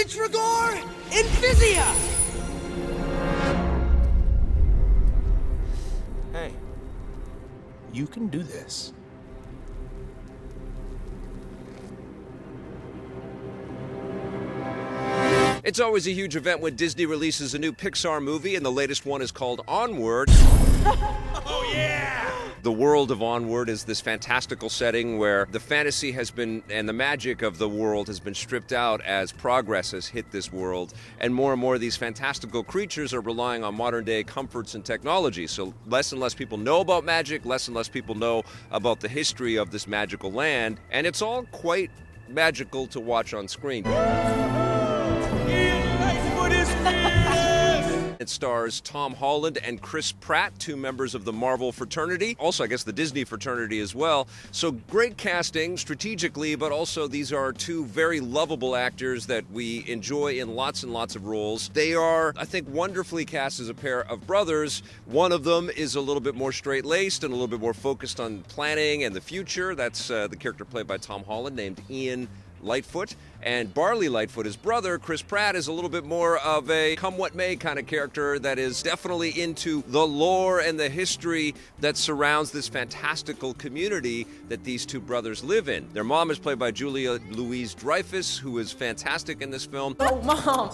Vitrigor Invisia! Hey, you can do this. It's always a huge event when Disney releases a new Pixar movie, and the latest one is called Onward. Oh, yeah! The world of Onward is this fantastical setting where the fantasy has been, and the magic of the world has been stripped out as progress has hit this world, and more of these fantastical creatures are relying on modern-day comforts and technology. So less and less people know about magic, less and less people know about the history of this magical land, and it's all quite magical to watch on screen. It stars Tom Holland and Chris Pratt, two members of the Marvel fraternity. Also, I guess the Disney fraternity as well. So great casting strategically, but also these are two very lovable actors that we enjoy in lots and lots of roles. They are, I think, wonderfully cast as a pair of brothers. One of them is a little bit more straight-laced and a little bit more focused on planning and the future. That's the character played by Tom Holland, named Ian Lightfoot. And Barley Lightfoot, his brother, Chris Pratt, is a little bit more of a come-what-may kind of character that is definitely into the lore and the history that surrounds this fantastical community that these two brothers live in. Their mom is played by Julia Louis-Dreyfus, who is fantastic in this film. Oh, Mom!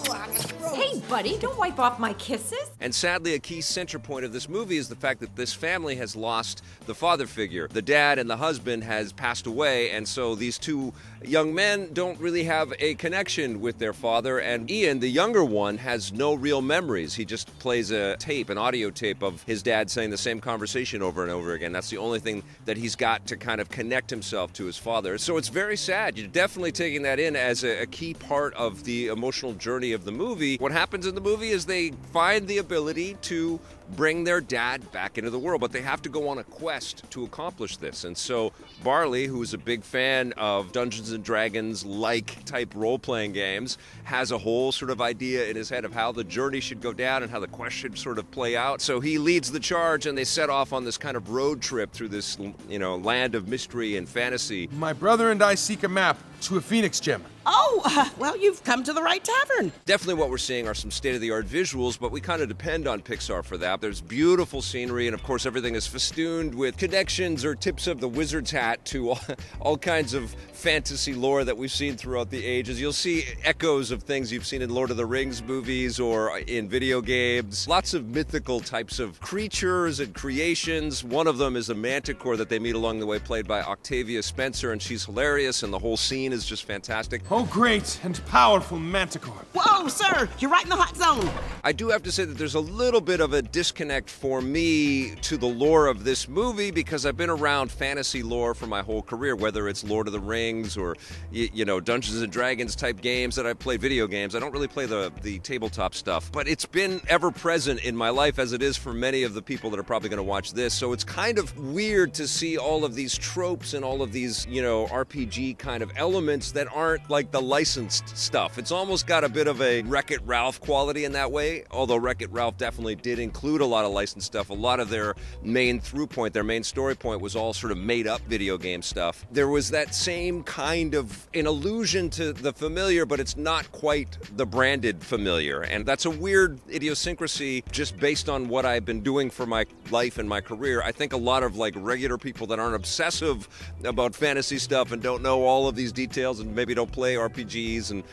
Hey, buddy, don't wipe off my kisses. And sadly, a key center point of this movie is the fact that this family has lost the father figure. The dad and the husband has passed away, and so these two young men don't really have a connection with their father, and Ian, the younger one, has no real memories. He just plays a tape, an audio tape of his dad saying the same conversation over and over again. That's the only thing that he's got to kind of connect himself to his father. So it's very sad. You're definitely taking that in as a key part of the emotional journey of the movie. What happens in the movie is they find the ability to bring their dad back into the world, but they have to go on a quest to accomplish this. And so Barley, who is a big fan of Dungeons and Dragons-like type role-playing games, has a whole sort of idea in his head of how the journey should go down and how the quest should sort of play out. So he leads the charge, and they set off on this kind of road trip through this, land of mystery and fantasy. My brother and I seek a map to a Phoenix gem. Oh, well, you've come to the right tavern. Definitely what we're seeing are some state-of-the-art visuals, but we kind of depend on Pixar for that. There's beautiful scenery, and of course everything is festooned with connections or tips of the wizard's hat to all kinds of fantasy lore that we've seen throughout the ages. You'll see echoes of things you've seen in Lord of the Rings movies or in video games. Lots of mythical types of creatures and creations. One of them is a manticore that they meet along the way, played by Octavia Spencer, and she's hilarious, and the whole scene is just fantastic. Oh, great and powerful manticore. Whoa, sir, you're right in the hot zone. I do have to say that there's a little bit of a disconnect for me to the lore of this movie because I've been around fantasy lore for my whole career, whether it's Lord of the Rings or, Dungeons and Dragons type games that I play, video games. I don't really play the tabletop stuff, but it's been ever present in my life as it is for many of the people that are probably going to watch this. So it's kind of weird to see all of these tropes and all of these, RPG kind of elements that aren't like the licensed stuff. It's almost got a bit of a Wreck-It Ralph quality in that way, although Wreck-It Ralph definitely did include a lot of licensed stuff. A lot of their main through point, their main story point was all sort of made up video game stuff. There was that same kind of an allusion to the familiar, but it's not quite the branded familiar. And that's a weird idiosyncrasy just based on what I've been doing for my life and my career. I think a lot of regular people that aren't obsessive about fantasy stuff and don't know all of these details and maybe don't play RPGs and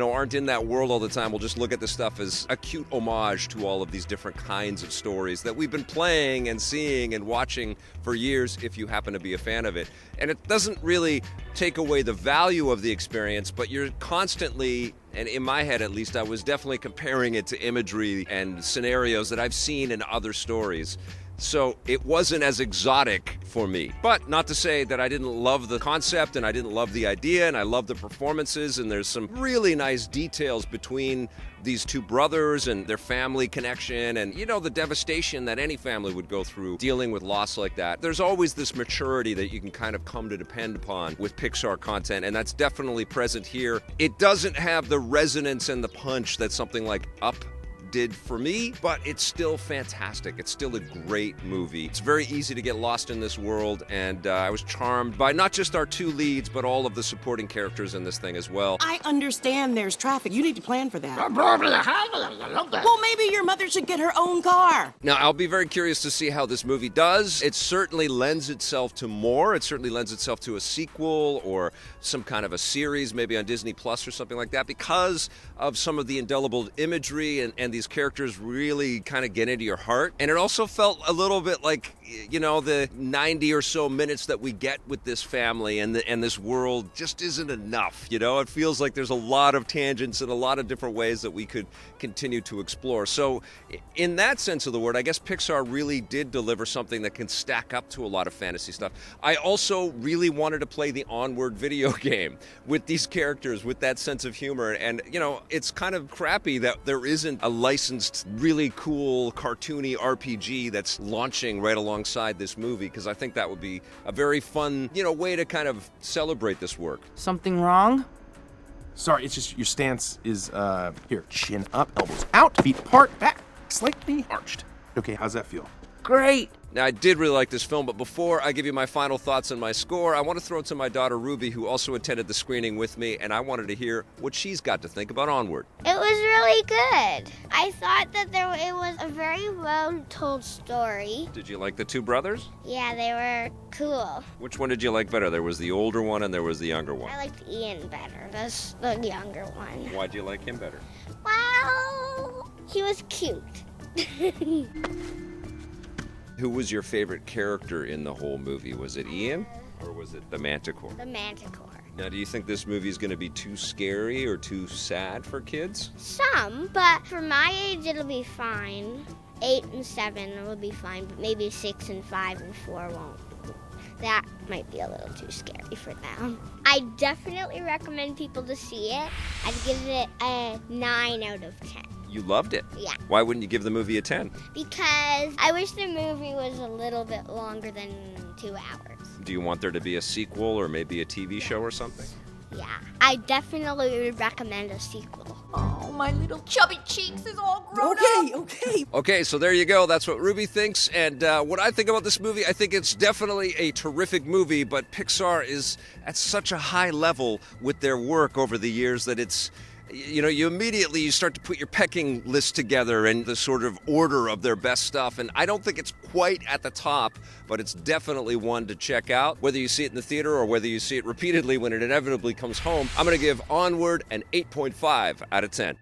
aren't in that world all the time will just look at this stuff as a cute homage to all of these different kinds of stories that we've been playing and seeing and watching for years if you happen to be a fan of it. And it doesn't really take away the value of the experience, but you're constantly, and in my head at least, I was definitely comparing it to imagery and scenarios that I've seen in other stories. So it wasn't as exotic for me. But not to say that I didn't love the concept and I didn't love the idea and I love the performances, and there's some really nice details between these two brothers and their family connection and, the devastation that any family would go through dealing with loss like that. There's always this maturity that you can kind of come to depend upon with Pixar content, and that's definitely present here. It doesn't have the resonance and the punch that something like Up did for me, but it's still fantastic. It's still a great movie. It's very easy to get lost in this world, and I was charmed by not just our two leads, but all of the supporting characters in this thing as well. I understand there's traffic. You need to plan for that. Well, maybe your mother should get her own car. Now, I'll be very curious to see how this movie does. It certainly lends itself to more. It certainly lends itself to a sequel or some kind of a series, maybe on Disney Plus or something like that, because of some of the indelible imagery and these characters really kind of get into your heart. And it also felt a little bit like, you know, the 90 or so minutes that we get with this family and this world just isn't enough. You know, it feels like there's a lot of tangents and a lot of different ways that we could continue to explore. So in that sense of the word, I guess Pixar really did deliver something that can stack up to a lot of fantasy stuff. I also really wanted to play the Onward video game with these characters, with that sense of humor. And, you know, it's kind of crappy that there isn't a licensed, really cool, cartoony RPG that's launching right alongside this movie, because I think that would be a very fun, you know, way to kind of celebrate this work. Something wrong? Sorry, it's just your stance is, here, chin up, elbows out, feet apart, back slightly arched. Okay, how's that feel? Great. Now, I did really like this film, but before I give you my final thoughts and my score, I want to throw it to my daughter Ruby, who also attended the screening with me, and I wanted to hear what she's got to think about Onward. It was really good. I thought that it was a very well-told story. Did you like the two brothers? Yeah, they were cool. Which one did you like better? There was the older one and there was the younger one. I liked Ian better, the younger one. Why'd you like him better? Well, he was cute. Who was your favorite character in the whole movie? Was it Ian or was it the Manticore? The Manticore. Now, do you think this movie is going to be too scary or too sad for kids? Some, but for my age, it'll be fine. 8 and 7 will be fine, but maybe 6 and 5 and 4 won't. That might be a little too scary for them. I definitely recommend people to see it. I'd give it a 9 out of 10. You loved it? Yeah. Why wouldn't you give the movie a 10? Because I wish the movie was a little bit longer than 2 hours. Do you want there to be a sequel or maybe a TV show or something? Yeah, I definitely would recommend a sequel. Oh, my little chubby cheeks is all grown up. Okay. Okay, so there you go. That's what Ruby thinks. And what I think about this movie, I think it's definitely a terrific movie, but Pixar is at such a high level with their work over the years that it's, you know, you start to put your pecking list together and the sort of order of their best stuff. And I don't think it's quite at the top, but it's definitely one to check out. Whether you see it in the theater or whether you see it repeatedly when it inevitably comes home, I'm going to give Onward an 8.5 out of 10.